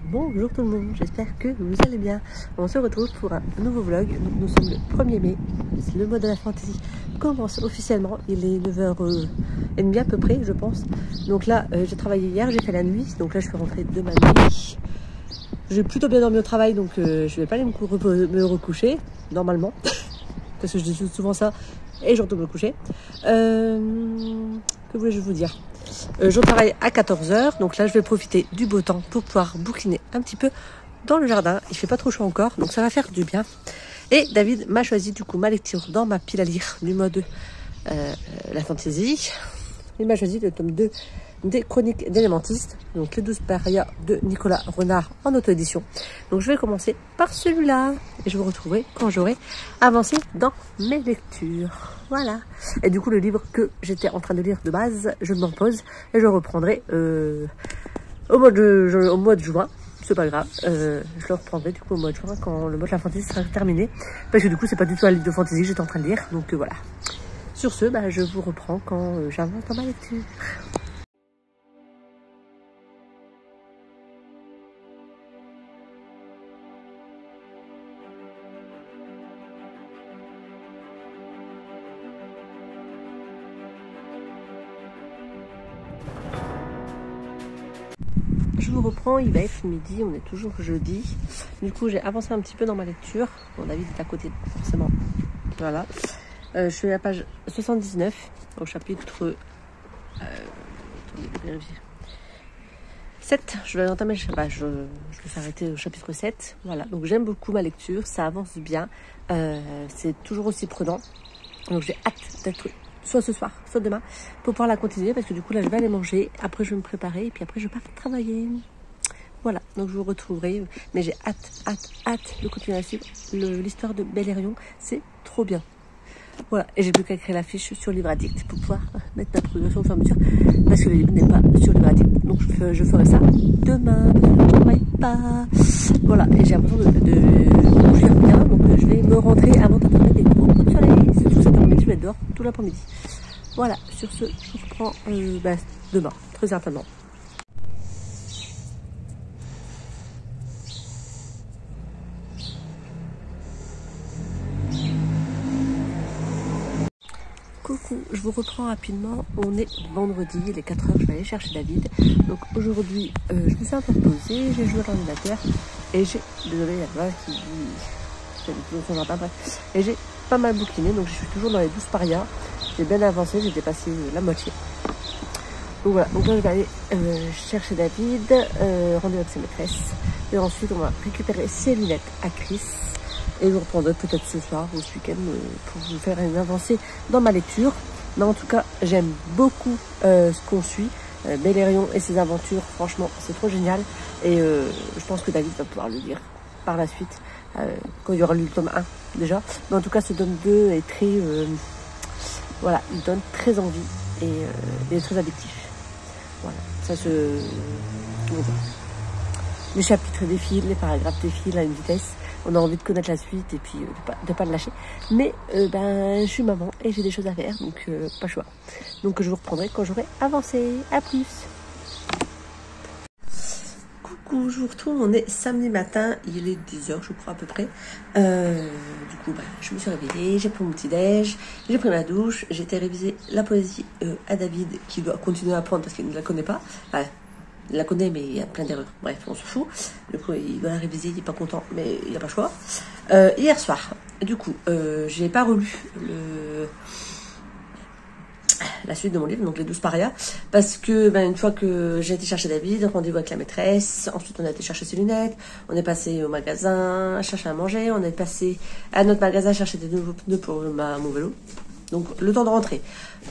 Bonjour tout le monde, j'espère que vous allez bien. On se retrouve pour un nouveau vlog. Nous sommes le 1er mai, le mois de la fantaisie commence officiellement. Il est 9h30 à peu près, je pense. Donc là, j'ai travaillé hier, j'ai fait la nuit. Donc là, je suis rentrée de ma nuit. J'ai plutôt bien dormi au travail, donc je vais pas aller me recoucher, normalement. Parce que je dis souvent ça et je retourne me coucher. Que voulais-je vous dire? Je travaille à 14h, donc là je vais profiter du beau temps pour pouvoir bouquiner un petit peu dans le jardin. Il fait pas trop chaud encore, donc ça va faire du bien. Et David m'a choisi du coup ma lecture dans ma pile à lire du mode la fantaisie. Il m'a choisi le tome 2 des Chroniques d'élémentistes, donc les 12 parias de Nicolas Renard en auto-édition. Donc je vais commencer par celui-là et je vous retrouverai quand j'aurai avancé dans mes lectures. Voilà. Et du coup le livre que j'étais en train de lire de base, je m'en pose et je reprendrai au mois de juin. C'est pas grave, je le reprendrai du coup au mois de juin quand le mois de la fantaisie sera terminé. Parce que du coup c'est pas du tout un livre de fantaisie que j'étais en train de lire, donc voilà. Sur ce, je vous reprends quand j'avance dans ma lecture. Je vous reprends, il va être midi, on est toujours jeudi. Du coup, j'ai avancé un petit peu dans ma lecture. Bon, David est à côté, forcément. Voilà. Je suis à la page 79, au chapitre 7. Je vais entamer, je vais s'arrêter au chapitre 7. Voilà, donc j'aime beaucoup ma lecture, ça avance bien. C'est toujours aussi prenant. Donc j'ai hâte d'être soit ce soir, soit demain, pour pouvoir la continuer, parce que du coup là je vais aller manger, après je vais me préparer, et puis après je pars travailler. Voilà, donc je vous retrouverai, mais j'ai hâte de continuer à suivre l'histoire de Beleriand, c'est trop bien. Voilà, et j'ai plus qu'à créer la fiche sur Livre Addict pour pouvoir mettre ma progression au fur et à mesure, parce que le livre n'est pas sur Livre Addict, donc je ferai ça demain, parce que je ne travaille pas. Voilà, et j'ai l'impression de bouger bien, donc je vais me rentrer avant d'atteindre des gros coups de soleil. C'est tout cet après-midi, je vais être dehors tout l'après-midi. Voilà, sur ce, je vous reprends demain, très certainement. Coucou, je vous reprends rapidement, on est vendredi, il est 4h, je vais aller chercher David. Donc aujourd'hui, je me suis un peu reposée, j'ai joué à l'ordinateur et désolé, il y a voilà qui dit, et j'ai pas mal bouquiné, donc je suis toujours dans les 12 parias, j'ai bien avancé, j'ai dépassé la moitié. Donc voilà, donc là je vais aller chercher David, rendez-vous avec ses maîtresses, et ensuite on va récupérer ses lunettes à Chris. Et je reprendrai peut-être ce soir ou ce week-end pour vous faire une avancée dans ma lecture. Mais en tout cas, j'aime beaucoup ce qu'on suit. Beleriand et ses aventures, franchement, c'est trop génial. Et je pense que David va pouvoir le lire par la suite, quand il y aura lu le tome 1 déjà. Mais en tout cas, ce tome 2 est très... voilà, il donne très envie et il est très addictif. Voilà, ça se... Les chapitres défilent, les paragraphes défilent à une vitesse. On a envie de connaître la suite et puis de pas le lâcher. Mais je suis maman et j'ai des choses à faire, donc pas le choix. Donc je vous reprendrai quand j'aurai avancé. À plus. Coucou, je vous retrouve, on est samedi matin, il est 10h je crois à peu près. Du coup je me suis réveillée, j'ai pris mon petit déj, j'ai pris ma douche, j'ai été réviser la poésie à David qui doit continuer à apprendre parce qu'il ne la connaît pas. Il la connaît, mais il y a plein d'erreurs. Bref, on se fout. Du coup, il doit la réviser, il n'est pas content, mais il n'a pas le choix. Hier soir, du coup, je n'ai pas relu la suite de mon livre, donc les 12 parias, parce que une fois que j'ai été chercher David, rendez-vous avec la maîtresse, ensuite on a été chercher ses lunettes, on est passé au magasin, chercher à manger, on est passé à notre magasin chercher des nouveaux pneus pour mon vélo. Donc le temps de rentrer,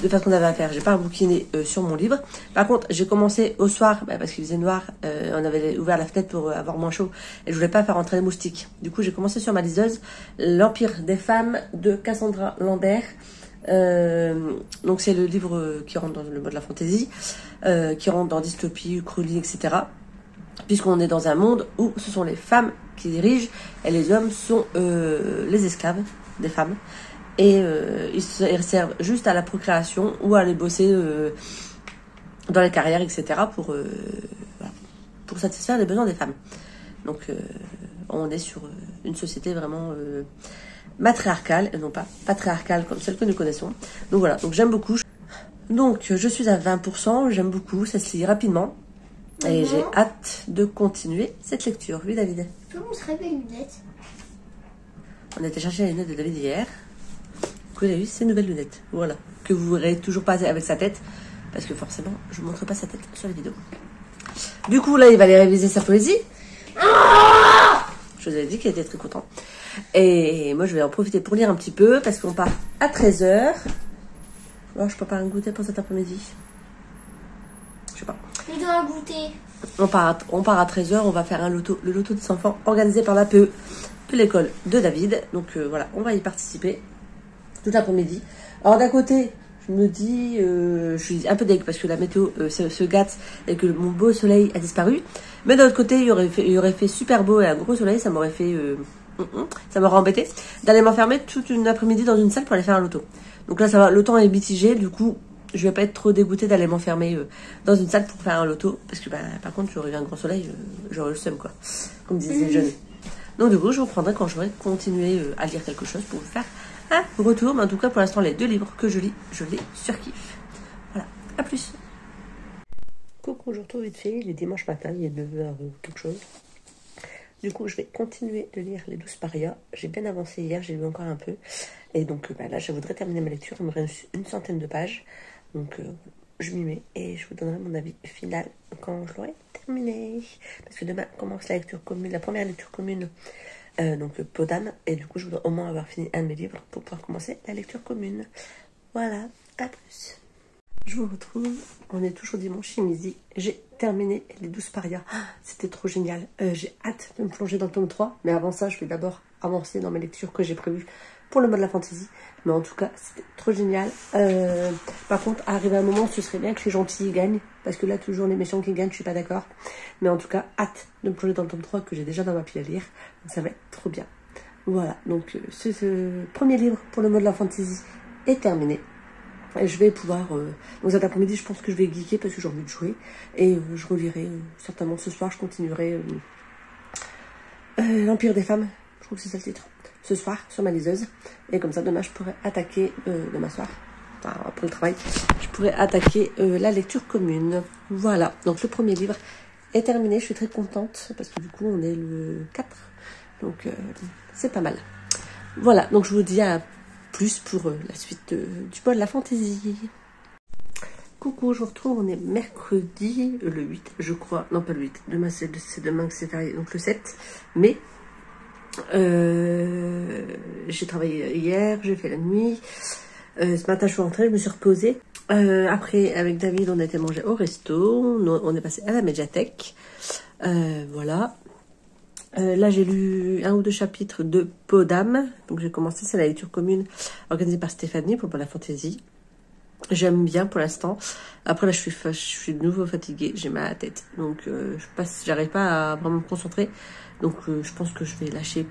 de faire ce qu'on avait à faire, j'ai pas bouquiné sur mon livre. Par contre, j'ai commencé au soir, parce qu'il faisait noir, on avait ouvert la fenêtre pour avoir moins chaud, et je voulais pas faire entrer les moustiques. Du coup, j'ai commencé sur ma liseuse, L'Empire des femmes de Cassandra Lambert. Donc c'est le livre qui rentre dans le mode de la fantaisie, qui rentre dans dystopie, cruelie, etc. Puisqu'on est dans un monde où ce sont les femmes qui dirigent, et les hommes sont les esclaves des femmes. Et ils servent juste à la procréation ou à aller bosser dans les carrières, etc. pour satisfaire les besoins des femmes. Donc on est sur une société vraiment matriarcale et non pas patriarcale comme celle que nous connaissons. Donc voilà, donc j'aime beaucoup. Donc je suis à 20%, j'aime beaucoup, ça se lit rapidement. Et j'ai hâte de continuer cette lecture. Oui David? Tu peux montrer mes lunettes? On a été chercher les lunettes de David hier. Vous avez vu ces nouvelles lunettes. Voilà. Que vous verrez toujours pas avec sa tête. Parce que forcément, je ne montre pas sa tête sur la vidéo. Du coup, là, il va aller réviser sa poésie. Je vous avais dit qu'il était très content. Et moi, je vais en profiter pour lire un petit peu. Parce qu'on part à 13h. Oh, je peux pas un goûter pour cet après-midi. Je sais pas. Je dois goûter. On part à 13h. On va faire le loto des enfants organisé par l'APE de l'école de David. Donc voilà, on va y participer tout l'après-midi. Alors d'un côté, je me dis, je suis un peu deg parce que la météo se gâte et que mon beau soleil a disparu. Mais d'un autre côté, il aurait fait super beau et un gros soleil, ça m'aurait fait, ça m'aurait embêté d'aller m'enfermer toute une après-midi dans une salle pour aller faire un loto. Donc là, ça va, le temps est mitigé, du coup, je vais pas être trop dégoûtée d'aller m'enfermer dans une salle pour faire un loto. Parce que bah, par contre, j'aurais eu un grand soleil, j'aurais le seum quoi, comme disaient les jeunes. Donc du coup, je reprendrai quand j'aurai continué à lire quelque chose pour vous faire un retour. Mais en tout cas, pour l'instant, les 2 livres que je lis, je les surkiffe. Voilà, à plus. Coucou, je retrouve vite fait, il est dimanche matin, il est 9h ou quelque chose. Du coup, je vais continuer de lire Les 12 parias. J'ai bien avancé hier, j'ai lu encore un peu. Et donc bah, là, je voudrais terminer ma lecture. Il me reste une centaine de pages. Donc je m'y mets et je vous donnerai mon avis final quand je l'aurai terminé. Parce que demain commence la lecture commune, la première lecture commune, donc Peau d'âme. Et du coup, je voudrais au moins avoir fini un de mes livres pour pouvoir commencer la lecture commune. Voilà, à plus. Je vous retrouve, on est toujours dimanche chez midi. J'ai terminé Les 12 parias. C'était trop génial. J'ai hâte de me plonger dans le tome 3. Mais avant ça, je vais d'abord avancer dans mes lectures que j'ai prévues pour le mode de la fantasy. Mais en tout cas, c'était trop génial. Par contre, arrivé à un moment, ce serait bien que les gentils gagnent. Parce que là, toujours les méchants qui gagnent, je suis pas d'accord. Mais en tout cas, hâte de me plonger dans le tome 3 que j'ai déjà dans ma pile à lire. Donc ça va être trop bien. Voilà, donc ce premier livre pour le mode de la fantasy est terminé. Et je vais pouvoir... donc cet après-midi, je pense que je vais geeker parce que j'ai envie de jouer. Et je relirai certainement ce soir, je continuerai l'Empire des femmes. Je crois que c'est ça le titre. Ce soir, sur ma liseuse. Et comme ça, demain, je pourrais attaquer, demain soir, enfin, après le travail, je pourrais attaquer la lecture commune. Voilà, donc le premier livre est terminé. Je suis très contente parce que du coup, on est le 4. Donc, c'est pas mal. Voilà, donc je vous dis à plus pour la suite du mode de la fantaisie. Coucou, je vous retrouve, on est mercredi, le 8, je crois. Non, pas le 8, demain c'est demain que c'est férié, donc le 7 mai. J'ai travaillé hier, j'ai fait la nuit. Ce matin, je suis rentrée, je me suis reposée. Après, avec David, on a été manger au resto. On est passé à la médiathèque. Voilà. Là, j'ai lu 1 ou 2 chapitres de Peau d'âme. Donc, j'ai commencé, c'est la lecture commune organisée par Stéphanie pour la fantaisie. J'aime bien pour l'instant. Après, là, je suis de nouveau fatiguée. J'ai mal à la tête. Donc, j'arrive pas à vraiment me concentrer. Donc, je pense que je vais lâcher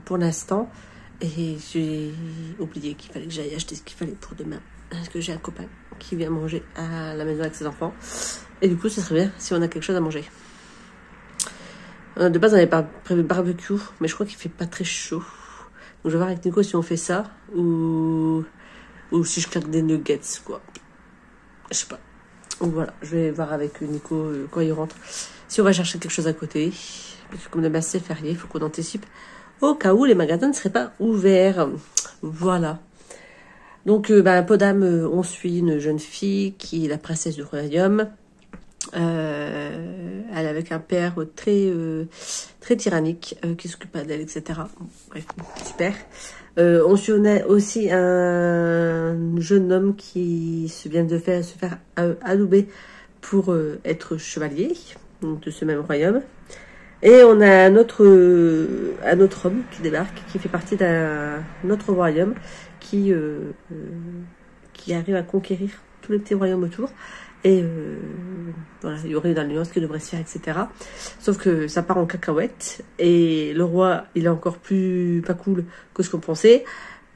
pour l'instant. Et j'ai oublié qu'il fallait que j'aille acheter ce qu'il fallait pour demain. Parce que j'ai un copain qui vient manger à la maison avec ses enfants. Et du coup, ça serait bien si on a quelque chose à manger. De base, on avait pas prévu barbecue, mais je crois qu'il fait pas très chaud. Donc, je vais voir avec Nico si on fait ça ou si je claque des nuggets, quoi. Je sais pas. Donc voilà, je vais voir avec Nico quand il rentre si on va chercher quelque chose à côté. Parce que comme demain c'est férié, il faut qu'on anticipe au cas où les magasins ne seraient pas ouverts. Voilà. Donc, Peau d'âme, on suit une jeune fille qui est la princesse du royaume. Elle est avec un père très tyrannique qui s'occupe pas d'elle, etc. Bref, super. On suit aussi un jeune homme qui vient de se faire adouber pour être chevalier donc de ce même royaume. Et on a un autre homme qui débarque, qui fait partie d'un autre royaume qui arrive à conquérir tous les petits royaumes autour. Et voilà, il y aurait une alliance qui devrait se faire, etc. Sauf que ça part en cacahuète. Et le roi, il est encore plus pas cool que ce qu'on pensait.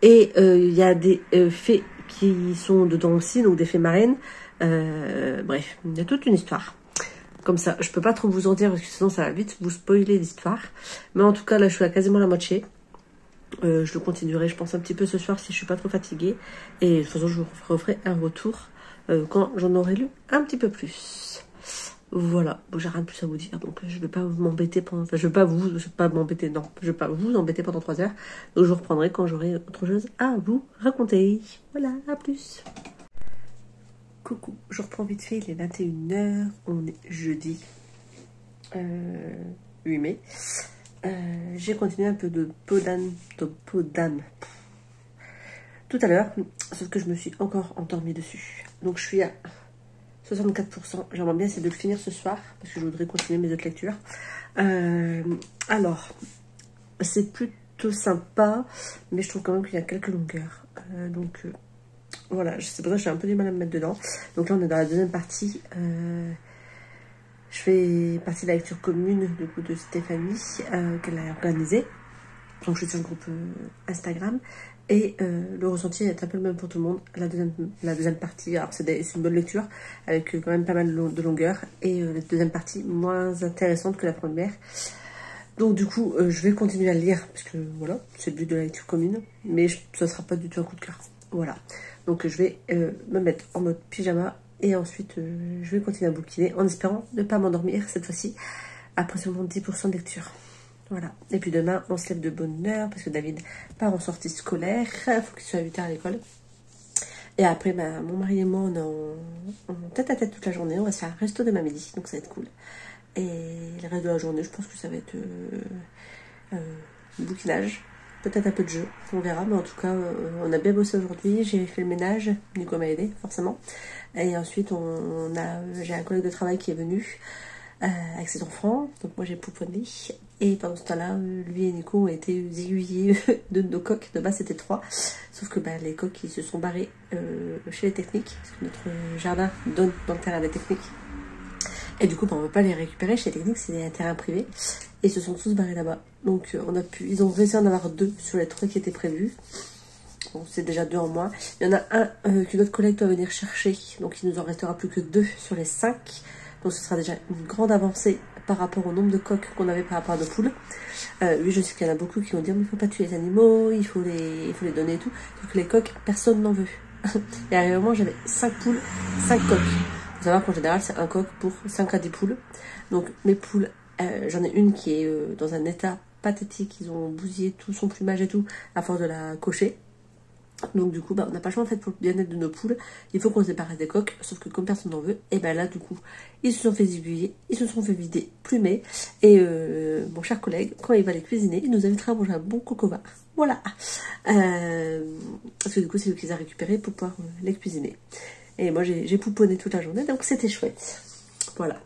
Et il y a des fées qui sont dedans aussi, donc des fées marraines. Bref, il y a toute une histoire. Comme ça, je peux pas trop vous en dire parce que sinon ça va vite vous spoiler l'histoire. Mais en tout cas, là, je suis à quasiment la moitié. Je le continuerai, je pense, un petit peu ce soir si je suis pas trop fatiguée. Et de toute façon, je vous referai un retour quand j'en aurai lu un petit peu plus. Voilà, bon, j'ai rien de plus à vous dire, donc je vais pas m'embêter pendant... Enfin, je vais pas m'embêter, non. Je vais pas vous embêter pendant 3 heures. Donc je vous reprendrai quand j'aurai autre chose à vous raconter. Voilà, à plus. Coucou, je reprends vite fait, il est 21h, on est jeudi 8 mai. J'ai continué un peu de peau d'âme tout à l'heure, sauf que je me suis encore endormie dessus. Donc je suis à 64%. J'aimerais bien essayer de le finir ce soir parce que je voudrais continuer mes autres lectures. Alors, c'est plutôt sympa, mais je trouve quand même qu'il y a quelques longueurs. Voilà, c'est pour ça que j'ai un peu du mal à me mettre dedans. Donc là, on est dans la deuxième partie. Je fais partie de la lecture commune du coup de Stéphanie qu'elle a organisée. Donc je suis sur le groupe Instagram. Et le ressenti est un peu le même pour tout le monde. La deuxième partie, alors c'est une bonne lecture, avec quand même pas mal de longueur. Et la deuxième partie, moins intéressante que la première. Donc du coup, je vais continuer à le lire, parce que voilà, c'est le but de la lecture commune. Mais ce ne sera pas du tout un coup de cœur. Voilà. Donc je vais me mettre en mode pyjama. Et ensuite, je vais continuer à bouquiner, en espérant ne pas m'endormir cette fois-ci, après seulement 10% de lecture. Voilà. Et puis demain, on se lève de bonne heure parce que David part en sortie scolaire. Il faut qu'il soit à 8h à l'école. Et après, mon mari et moi, on est en tête à tête toute la journée. On va se faire un resto demain midi, donc ça va être cool. Et le reste de la journée, je pense que ça va être bouquinage. Peut-être un peu de jeu, on verra. Mais en tout cas, on a bien bossé aujourd'hui. J'ai fait le ménage. Nico m'a aidé, forcément. Et ensuite, j'ai un collègue de travail qui est venu avec ses enfants. Donc moi, j'ai pouponné. Et pendant ce temps-là, lui et Nico ont été aiguillés de nos coques. De base, c'était 3. Sauf que les coques, ils se sont barrés chez les techniques. Parce que notre jardin donne dans le terrain des techniques. Et du coup, on ne peut pas les récupérer chez les techniques. C'est un terrain privé. Et ils se sont tous barrés là-bas. Donc, ils ont réussi à en avoir 2 sur les 3 qui étaient prévus. Bon, c'est déjà 2 en moins. Il y en a un que notre collègue doit venir chercher. Donc, il nous en restera plus que 2 sur les 5. Donc, ce sera déjà une grande avancée par rapport au nombre de coques qu'on avait par rapport à nos poules. Oui, je sais qu'il y en a beaucoup qui vont dire mais il ne faut pas tuer les animaux, il faut les donner et tout. Donc les coques, personne n'en veut. Et à un moment, j'avais 5 poules, 5 coques. Il faut savoir qu'en général, c'est un coq pour 5 à 10 poules. Donc mes poules, j'en ai une qui est dans un état pathétique. Ils ont bousillé tout son plumage et tout à force de la cocher. Donc du coup, on n'a pas le choix en fait pour le bien-être de nos poules. Il faut qu'on se débarrasse des coques, sauf que comme personne n'en veut, et là du coup, ils se sont fait zigouiller, ils se sont fait vider, plumer. Et mon cher collègue, quand il va les cuisiner, il nous invitera à manger un bon coq au vin. Voilà. Parce que du coup, c'est lui qui les a récupérés pour pouvoir les cuisiner. Et moi, j'ai pouponné toute la journée, donc c'était chouette. Voilà.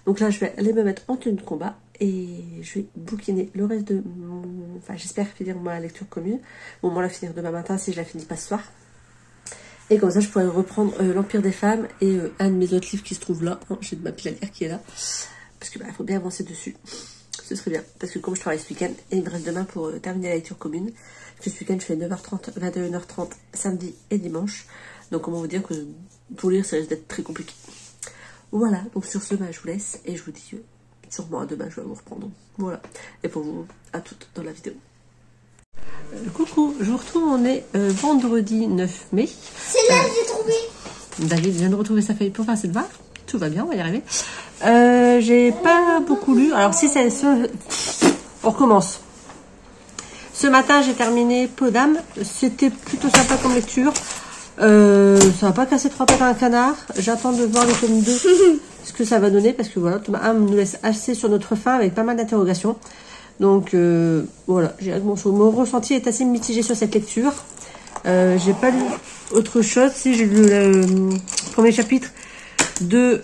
Donc là, je vais aller me mettre en tenue de combat. Et je vais bouquiner le reste de mon... Enfin, j'espère finir ma lecture commune. Bon, moi, la finir demain matin si je la finis pas ce soir. Et comme ça, je pourrais reprendre l'Empire des femmes et un de mes autres livres qui se trouve là. J'ai de ma pile à lire qui est là. Parce que il faut bien avancer dessus. Ce serait bien. Parce que comme je travaille ce week-end, et il me reste demain pour terminer la lecture commune. Parce que ce week-end, je fais 9h30, 21h30, samedi et dimanche. Donc, comment vous dire que pour lire, ça risque d'être très compliqué. Voilà. Donc, sur ce, je vous laisse et je vous dis... sûrement à demain, je vais vous reprendre. Voilà. Et pour vous, à toutes dans la vidéo. Coucou, je vous retrouve, on est vendredi 9 mai. C'est là que j'ai trouvé. David vient de retrouver sa feuille pour faire ses devoirs. Tout va bien, on va y arriver. J'ai pas beaucoup lu. Alors si c'est on recommence. Ce matin, j'ai terminé Peau d'âme. C'était plutôt sympa comme lecture. Ça va pas casser 3 pattes à un canard. J'attends de voir le tome 2. Ce que ça va donner, parce que voilà, tome 1 nous laisse assez sur notre fin avec pas mal d'interrogations. Donc voilà, mon ressenti est assez mitigé sur cette lecture. J'ai pas lu autre chose. Si j'ai lu le premier chapitre de...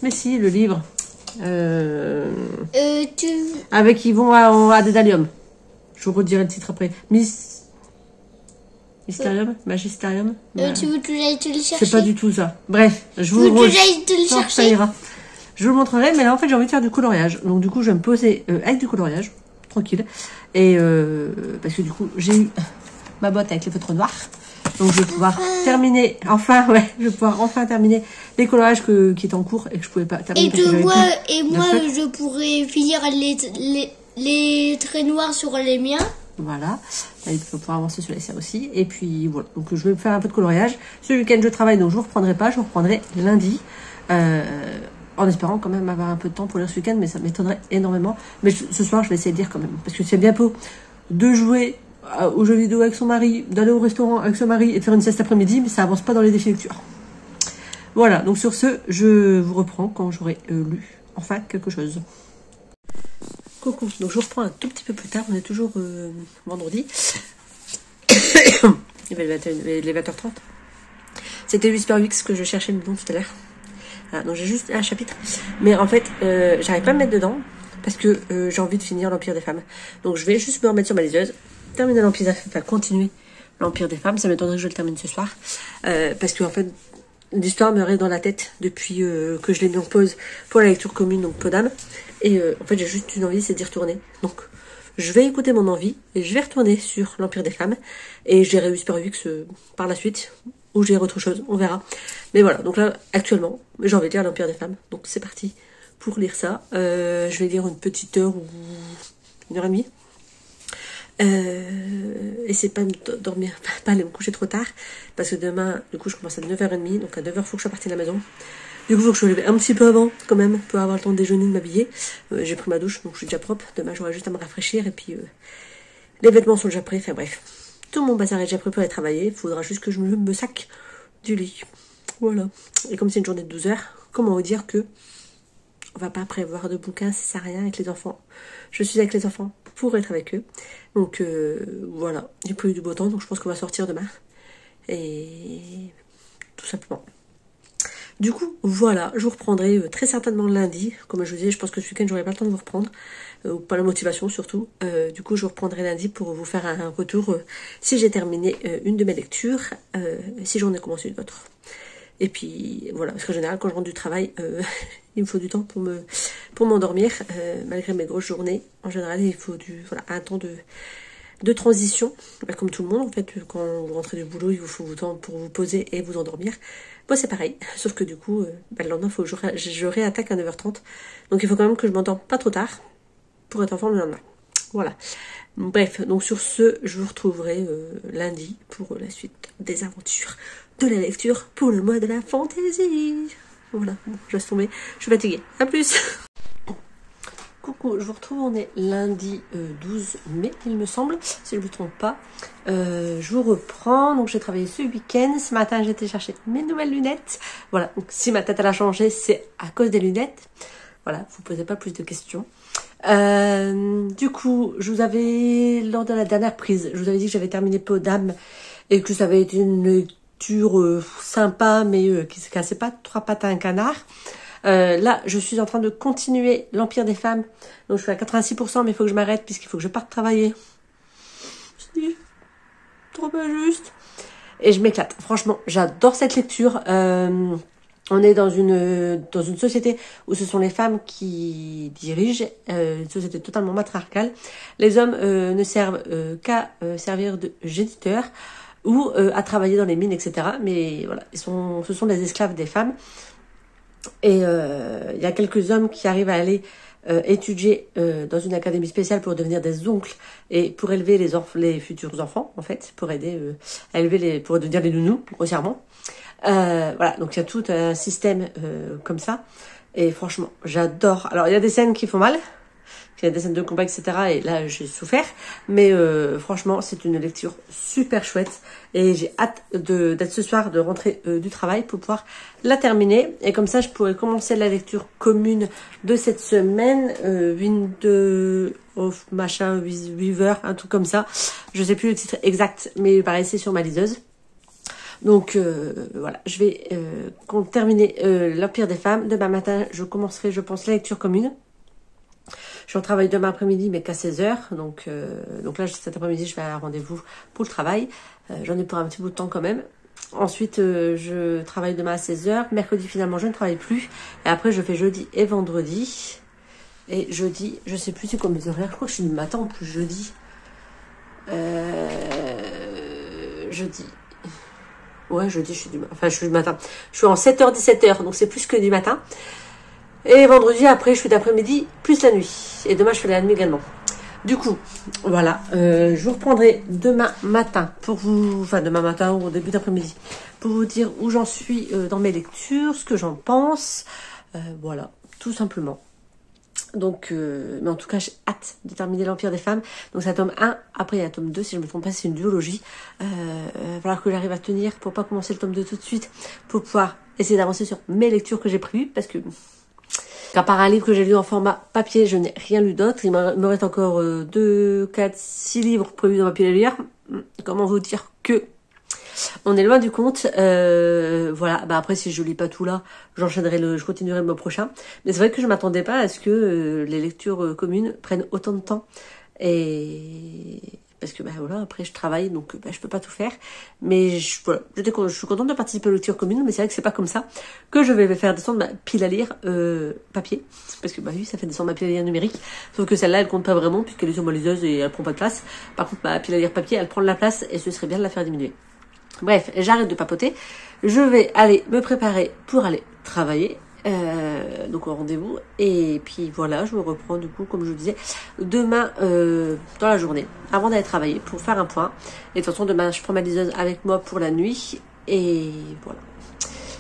Mais si, le livre. Avec ils vont à Dédalium. Je vous redirai le titre après. Mysterium, Magisterium. Tu veux que j'aille te le chercher? C'est pas du tout ça. Bref, je vous que j'aille te le chercher? Ça ira. Je vous le montrerai, mais là en fait j'ai envie de faire du coloriage. Donc du coup je vais me poser avec du coloriage, tranquille. Et parce que du coup j'ai eu ma boîte avec les feutres noirs. Donc je vais pouvoir terminer, je vais pouvoir enfin terminer les coloriages qui étaient en cours et que je pouvais pas terminer. Et moi, je pourrais finir les traits noirs sur les miens. Voilà, il faut pouvoir avancer sur les serres aussi. Et puis voilà, donc je vais faire un peu de coloriage. Ce week-end je travaille, donc je vous reprendrai pas, je vous reprendrai lundi. En espérant quand même avoir un peu de temps pour lire ce week-end, mais ça m'étonnerait énormément. Mais ce soir, je vais essayer de lire quand même. Parce que c'est bien beau de jouer aux jeux vidéo avec son mari, d'aller au restaurant avec son mari et de faire une sieste après-midi, mais ça avance pas dans les défis lecture. Voilà, donc sur ce, je vous reprends quand j'aurai lu enfin quelque chose. Coucou, donc je vous reprends un tout petit peu plus tard, on est toujours vendredi. Il va être 20h30. C'était Whisper Wix que je cherchais le nom tout à l'heure. Voilà, donc j'ai juste un chapitre. Mais en fait, j'arrive pas à me mettre dedans parce que j'ai envie de finir l'Empire des femmes. Donc je vais juste me remettre sur ma liseuse, terminer l'Empire des femmes, enfin continuer l'Empire des femmes. Ça m'étonnerait que je le termine ce soir. Parce que en fait, l'histoire me reste dans la tête depuis que je l'ai mis en pause pour la lecture commune, donc Podam. Et en fait, j'ai juste une envie, c'est d'y retourner. Donc, je vais écouter mon envie et je vais retourner sur l'Empire des femmes. Et je lirai Whisper Wix par la suite, ou j'ai autre chose, on verra. Mais voilà, donc là, actuellement, j'ai envie de lire l'Empire des femmes. Donc, c'est parti pour lire ça. Je vais lire une petite heure ou 1h30. Et c'est pas me dormir, pas aller me coucher trop tard. Parce que demain, du coup, je commence à 9h30. Donc, à 9h, il faut que je sois partie de la maison. Du coup, il faut que je me lève un petit peu avant, quand même, pour avoir le temps de déjeuner, de m'habiller. J'ai pris ma douche, donc je suis déjà propre. Demain, j'aurai juste à me rafraîchir. Et puis, les vêtements sont déjà prêts. Enfin, bref. Tout mon bazar est déjà prêt pour aller travailler. Il faudra juste que je me sac du lit. Voilà. Et comme c'est une journée de 12 heures, comment vous dire que on va pas prévoir de bouquins si ça sert à rien avec les enfants. Je suis avec les enfants pour être avec eux. Donc, voilà. Il pleut du beau temps, donc je pense qu'on va sortir demain. Et tout simplement. Du coup, voilà, je vous reprendrai très certainement lundi. Comme je vous disais, je pense que ce week-end, j'aurai pas le temps de vous reprendre. Ou pas la motivation, surtout. Du coup, je vous reprendrai lundi pour vous faire un retour si j'ai terminé une de mes lectures, si j'en ai commencé une autre. Et puis, voilà, parce qu'en général, quand je rentre du travail, il me faut du temps pour m'endormir. Malgré mes grosses journées, en général, il faut un temps de transition, comme tout le monde en fait, quand vous rentrez du boulot, il vous faut du temps pour vous poser et vous endormir. Moi c'est pareil, sauf que du coup, le lendemain, il faut que je réattaque à 9h30. Donc il faut quand même que je m'endorme pas trop tard pour être en forme le lendemain. Voilà. Bref, donc sur ce, je vous retrouverai lundi pour la suite des aventures de la lecture pour le mois de la fantaisie. Voilà, bon, je laisse tomber, je suis fatiguée. À plus. Coucou, je vous retrouve, on est lundi 12 mai, il me semble, si je ne me trompe pas. Je vous reprends, donc j'ai travaillé ce week-end. Ce matin, j'ai été chercher mes nouvelles lunettes. Voilà, donc si ma tête elle a changé, c'est à cause des lunettes. Voilà, vous ne posez pas plus de questions. Du coup, je vous avais, lors de la dernière prise, je vous avais dit que j'avais terminé Podam et que ça avait été une lecture sympa, mais qui ne se cassait pas trois pattes à un canard. Là, je suis en train de continuer l'Empire des femmes. Donc, je suis à 86%, mais il faut que je m'arrête puisqu'il faut que je parte travailler. Je dis, trop pas juste. Et je m'éclate. Franchement, j'adore cette lecture. On est dans une société où ce sont les femmes qui dirigent, une société totalement matriarcale. Les hommes ne servent qu'à servir de géniteurs ou à travailler dans les mines, etc. Mais voilà, ce sont des esclaves des femmes. Et il y a quelques hommes qui arrivent à aller étudier dans une académie spéciale pour devenir des oncles et pour élever les futurs enfants, en fait, pour aider à élever pour devenir les nounous, grossièrement. Voilà, donc il y a tout un système comme ça. Et franchement, j'adore. Alors, il y a des scènes qui font mal. Il y a des scènes de combat, etc. Et là, j'ai souffert. Mais franchement, c'est une lecture super chouette. Et j'ai hâte d'être ce soir, de rentrer du travail pour pouvoir la terminer. Et comme ça, je pourrais commencer la lecture commune de cette semaine. Wind of machin, Weaver, un truc comme ça. Je sais plus le titre exact, mais pareil, c'est sur ma liseuse. Donc voilà, je vais terminer l'Empire des femmes. Demain matin, je commencerai, je pense, la lecture commune. Je suis en travail demain après-midi, mais qu'à 16h. Donc là, cet après-midi, je vais à un rendez-vous pour le travail. J'en ai pour un petit bout de temps quand même. Ensuite, je travaille demain à 16h. Mercredi, finalement, je ne travaille plus. Et après, je fais jeudi et vendredi. Et jeudi, je sais plus c'est quoi mes horaires. Je crois que je suis du matin en plus jeudi. Jeudi. Ouais, jeudi, je suis du matin. Je suis en 7h, 17h, donc c'est plus que du matin. Et vendredi, après, je suis d'après-midi, plus la nuit. Et demain, je fais la nuit également. Du coup, voilà, je vous reprendrai demain matin pour vous, enfin demain matin ou au début d'après-midi, pour vous dire où j'en suis dans mes lectures, ce que j'en pense, voilà, tout simplement. Donc, mais en tout cas, j'ai hâte de terminer l'Empire des femmes. Donc c'est un tome 1, après il y a un tome 2, si je ne me trompe pas, c'est une duologie. Il va falloir que j'arrive à tenir pour pas commencer le tome 2 tout de suite, pour pouvoir essayer d'avancer sur mes lectures que j'ai prévues, parce que à part un livre que j'ai lu en format papier, je n'ai rien lu d'autre. Il me reste encore 2, 4, 6 livres prévus dans ma pile à lire. Comment vous dire que on est loin du compte. Voilà. Bah après, si je lis pas tout là, je continuerai le mois prochain. Mais c'est vrai que je m'attendais pas à ce que les lectures communes prennent autant de temps. Et parce que bah voilà, après je travaille, donc bah, je peux pas tout faire. Mais voilà, je suis contente de participer aux lectures communes, mais c'est vrai que c'est pas comme ça que je vais faire descendre ma pile à lire papier. Parce que bah oui, ça fait descendre ma pile à lire numérique. Sauf que celle-là, elle compte pas vraiment, puisqu'elle est sur ma liseuse et elle prend pas de place. Par contre, ma pile à lire papier, elle prend de la place et ce serait bien de la faire diminuer. Bref, j'arrête de papoter. Je vais aller me préparer pour aller travailler. Donc au rendez-vous. Et puis voilà, je me reprends du coup, comme je vous disais, demain dans la journée, avant d'aller travailler, pour faire un point. Et de toute façon, demain, je prends ma liseuse avec moi pour la nuit. Et voilà.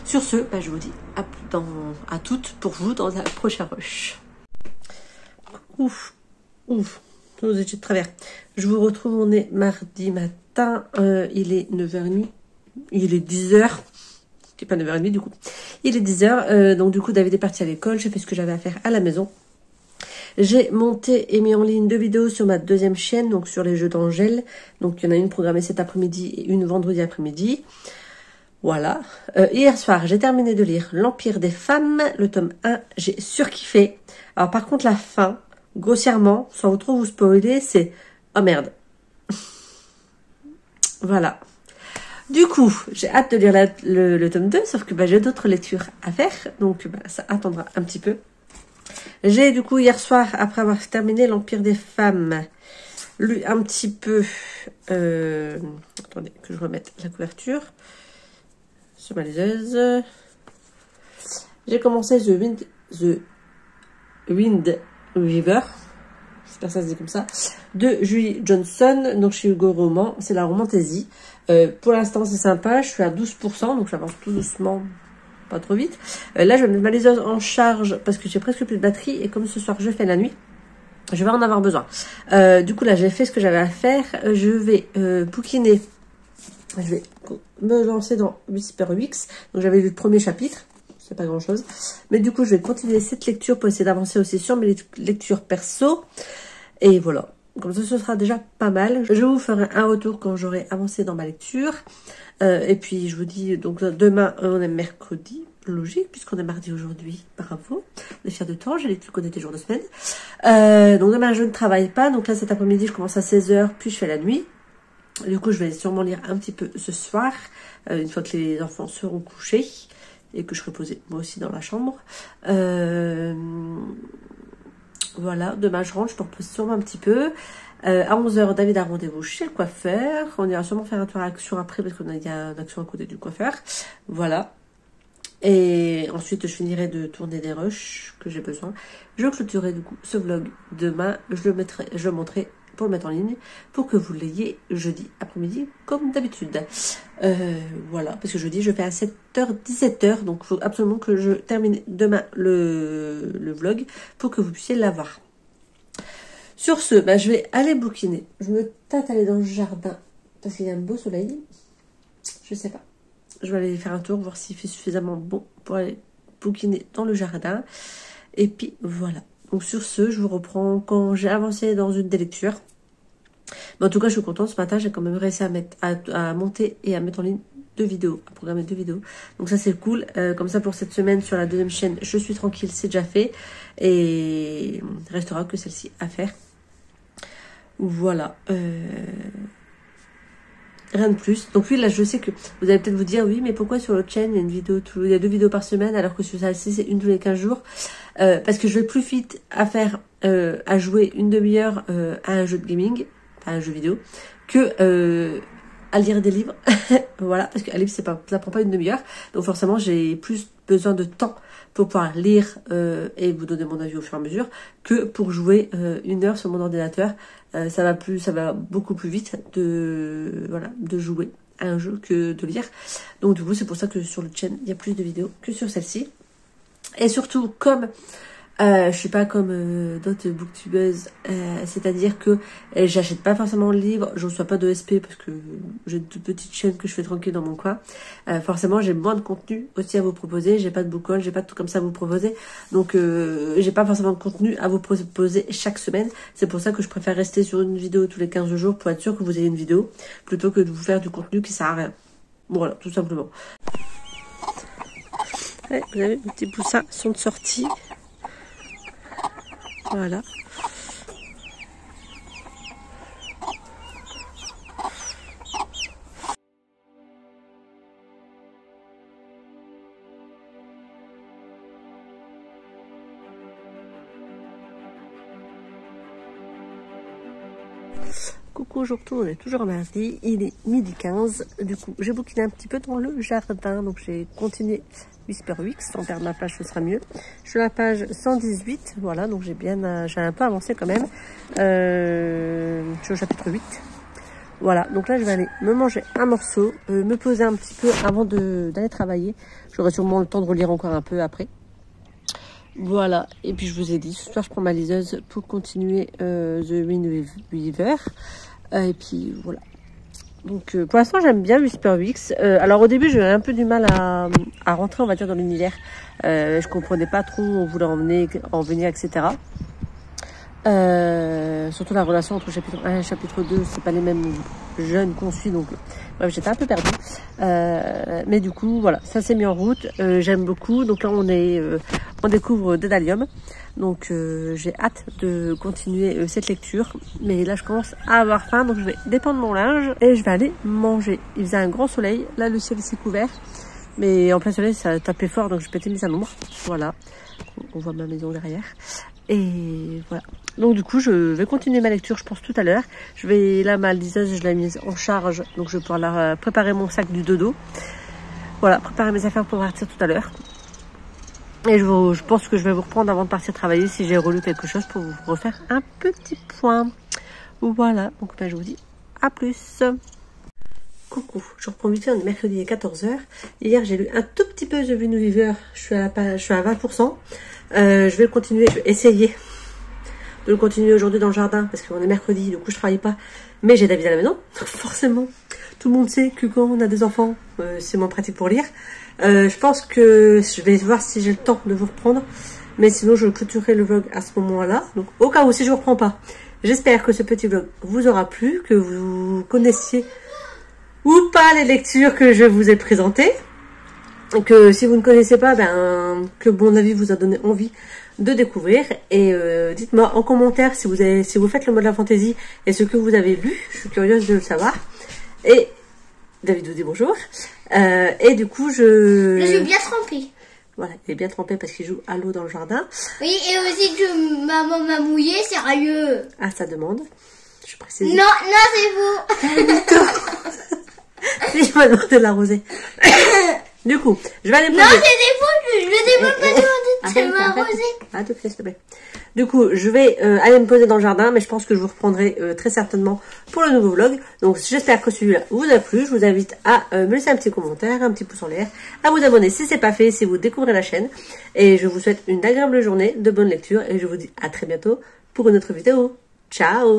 Sur ce, bah, je vous dis à toutes pour vous dans la prochaine rush. Ouf, vous étiez de travers. Je vous retrouve, on est mardi matin. Il est 9h30. Il est 10h. C'est pas 9h30 du coup. Il est 10h. Donc du coup, David est parti à l'école. J'ai fait ce que j'avais à faire à la maison. J'ai monté et mis en ligne 2 vidéos sur ma deuxième chaîne, donc sur les jeux d'Angèle. Donc il y en a une programmée cet après-midi et une vendredi après-midi. Voilà. Hier soir, j'ai terminé de lire L'Empire des femmes, le tome 1. J'ai surkiffé. Alors par contre, la fin, grossièrement, sans trop vous spoiler, c'est... Oh merde. Voilà. Du coup, j'ai hâte de lire le tome 2, sauf que bah, j'ai d'autres lectures à faire, donc bah, ça attendra un petit peu. J'ai du coup hier soir, après avoir terminé L'Empire des femmes, lu un petit peu... attendez, que je remette la couverture sur ma liseuse. J'ai commencé The Wind River, j'espère que ça se dit comme ça, de Julie Johnson, donc chez Hugo Roman, c'est la romantaisie. Pour l'instant c'est sympa, je suis à 12%, donc j'avance tout doucement, pas trop vite. Là je vais mettre ma liseuse en charge parce que j'ai presque plus de batterie et comme ce soir je fais la nuit, je vais en avoir besoin. Du coup là j'ai fait ce que j'avais à faire, je vais bouquiner, je vais me lancer dans Whisper Weeks, donc j'avais lu le premier chapitre. C'est pas grand chose, mais du coup je vais continuer cette lecture pour essayer d'avancer aussi sur mes lectures perso, et voilà, comme ça ce sera déjà pas mal. Je vous ferai un retour quand j'aurai avancé dans ma lecture, et puis je vous dis, donc demain on est mercredi, logique puisqu'on est mardi aujourd'hui, bravo, on est fiers de toi, j'ai les trucs qu'on était jours de semaine. Donc demain je ne travaille pas, donc là cet après-midi je commence à 16h, puis je fais la nuit. Du coup je vais sûrement lire un petit peu ce soir, une fois que les enfants seront couchés et que je serai posée moi aussi dans la chambre. Voilà, demain je rentre, je me repose sûrement un petit peu. À 11h, David a rendez-vous chez le coiffeur. On ira sûrement faire un tour à Action après parce qu'on a une action à côté du coiffeur. Voilà. Et ensuite, je finirai de tourner des rushs que j'ai besoin. Je clôturerai du coup ce vlog demain. Je le montrerai pour le mettre en ligne pour que vous l'ayez jeudi après-midi comme d'habitude. Voilà, parce que jeudi je fais à 7h, 17h, donc il faut absolument que je termine demain le vlog pour que vous puissiez l'avoir. Sur ce, bah, je vais aller bouquiner. Je me tâte aller dans le jardin parce qu'il y a un beau soleil. Je sais pas. Je vais aller faire un tour, voir s'il fait suffisamment bon pour aller bouquiner dans le jardin. Et puis voilà. Donc sur ce, je vous reprends quand j'ai avancé dans une des lectures. Mais en tout cas, je suis contente. Ce matin, j'ai quand même réussi à monter et à mettre en ligne 2 vidéos, à programmer 2 vidéos. Donc ça, c'est cool. Comme ça, pour cette semaine, sur la deuxième chaîne, je suis tranquille, c'est déjà fait. Et il ne restera que celle-ci à faire. Voilà. Rien de plus. Donc oui, là, je sais que vous allez peut-être vous dire, oui, mais pourquoi sur l'autre chaîne, il y a 2 vidéos par semaine, alors que sur celle-ci, c'est une tous les 15 jours. Parce que je vais plus vite à jouer une demi-heure à un jeu de gaming, à un jeu vidéo, que à lire des livres. Voilà, parce qu'un livre, ça prend pas une demi-heure. Donc forcément, j'ai plus besoin de temps pour pouvoir lire et vous donner mon avis au fur et à mesure que pour jouer 1 heure sur mon ordinateur. Ça va beaucoup plus vite de jouer à un jeu que de lire. Donc du coup, c'est pour ça que sur le chaîne, il y a plus de vidéos que sur celle-ci. Et surtout, comme je suis pas comme d'autres booktubeuses, c'est-à-dire que j'achète pas forcément le livre, je reçois pas de SP parce que j'ai de petites chaînes que je fais tranquille dans mon coin. Forcément, j'ai moins de contenu aussi à vous proposer, j'ai pas de book haul, j'ai pas de tout comme ça à vous proposer. Donc j'ai pas forcément de contenu à vous proposer chaque semaine. C'est pour ça que je préfère rester sur une vidéo tous les 15 jours pour être sûr que vous ayez une vidéo plutôt que de vous faire du contenu qui sert à rien. Voilà, tout simplement. Ouais, vous avez mes petits poussins sont de sortie. Voilà. Coucou, je retourne, on est toujours mardi, il est 12h15. Du coup, j'ai bouquiné un petit peu dans le jardin, donc j'ai continué Whisper Weeks, sans perdre ma page, ce sera mieux. Je suis à la page 118, voilà, donc j'ai un peu avancé quand même. Je suis au chapitre 8. Voilà, donc là je vais aller me manger un morceau, me poser un petit peu avant d'aller travailler. J'aurai sûrement le temps de relire encore un peu après. Voilà, et puis je vous ai dit, ce soir je prends ma liseuse pour continuer The Wind Weaver. Et puis voilà. Donc pour l'instant j'aime bien Whisper Weeks. Alors au début j'avais un peu du mal à rentrer, on va dire, dans l'univers. Je comprenais pas trop où on voulait en venir, etc. Surtout la relation entre chapitre 1 et chapitre 2, c'est pas les mêmes jeunes qu'on suit, donc bref, j'étais un peu perdue. Mais du coup, voilà, ça s'est mis en route. J'aime beaucoup. Donc là, on découvre Dédalium. Donc j'ai hâte de continuer cette lecture. Mais là, je commence à avoir faim, donc je vais dépendre mon linge et je vais aller manger. Il faisait un grand soleil. Là, le ciel s'est couvert. Mais en plein soleil, ça tapait fort, donc je m'étais mise à l'ombre. Voilà. On voit ma maison derrière. Et voilà. Donc du coup, je vais continuer ma lecture, je pense, tout à l'heure. Là, ma liseuse, je l'ai mise en charge. Donc je vais pouvoir préparer mon sac du dodo. Voilà, préparer mes affaires pour partir tout à l'heure. Et je pense que je vais vous reprendre avant de partir travailler si j'ai relu quelque chose pour vous refaire un petit point. Voilà, donc ben, je vous dis à plus. Coucou, je reprends vite fait, on est mercredi à 14h. Hier, j'ai lu un tout petit peu The Wind Weaver, je suis à 20%. Je vais le continuer, je vais essayer de le continuer aujourd'hui dans le jardin parce qu'on est mercredi, du coup je travaille pas. Mais j'ai David à la maison, donc forcément, tout le monde sait que quand on a des enfants, c'est moins pratique pour lire. Je pense que je vais voir si j'ai le temps de vous reprendre. Mais sinon, je clôturerai le vlog à ce moment-là. Donc au cas où, si je ne vous reprends pas, j'espère que ce petit vlog vous aura plu, que vous connaissiez ou pas les lectures que je vous ai présentées. Que si vous ne connaissez pas, que mon avis vous a donné envie de découvrir. Et dites-moi en commentaire si vous faites le Modern Fantasy et ce que vous avez lu. Je suis curieuse de le savoir. Et David vous dit bonjour. Et du coup, je suis bien trempée. Voilà, il est bien trempé parce qu'il joue à l'eau dans le jardin. Oui, et aussi que maman m'a mouillé, sérieux. À sa demande. Je précise. Non, c'est vous. Si je m'a demandé de l'arroser. Du coup, je vais aller poser. Non, c'est des faux, je t'ai même pas demandé de m'arroser. Ah, s'il te plaît. Du coup, je vais aller me poser dans le jardin, mais je pense que je vous reprendrai très certainement pour le nouveau vlog. Donc, j'espère que celui-là vous a plu. Je vous invite à me laisser un petit commentaire, un petit pouce en l'air, à vous abonner si c'est pas fait, si vous découvrez la chaîne. Et je vous souhaite une agréable journée, de bonne lecture, et je vous dis à très bientôt pour une autre vidéo. Ciao!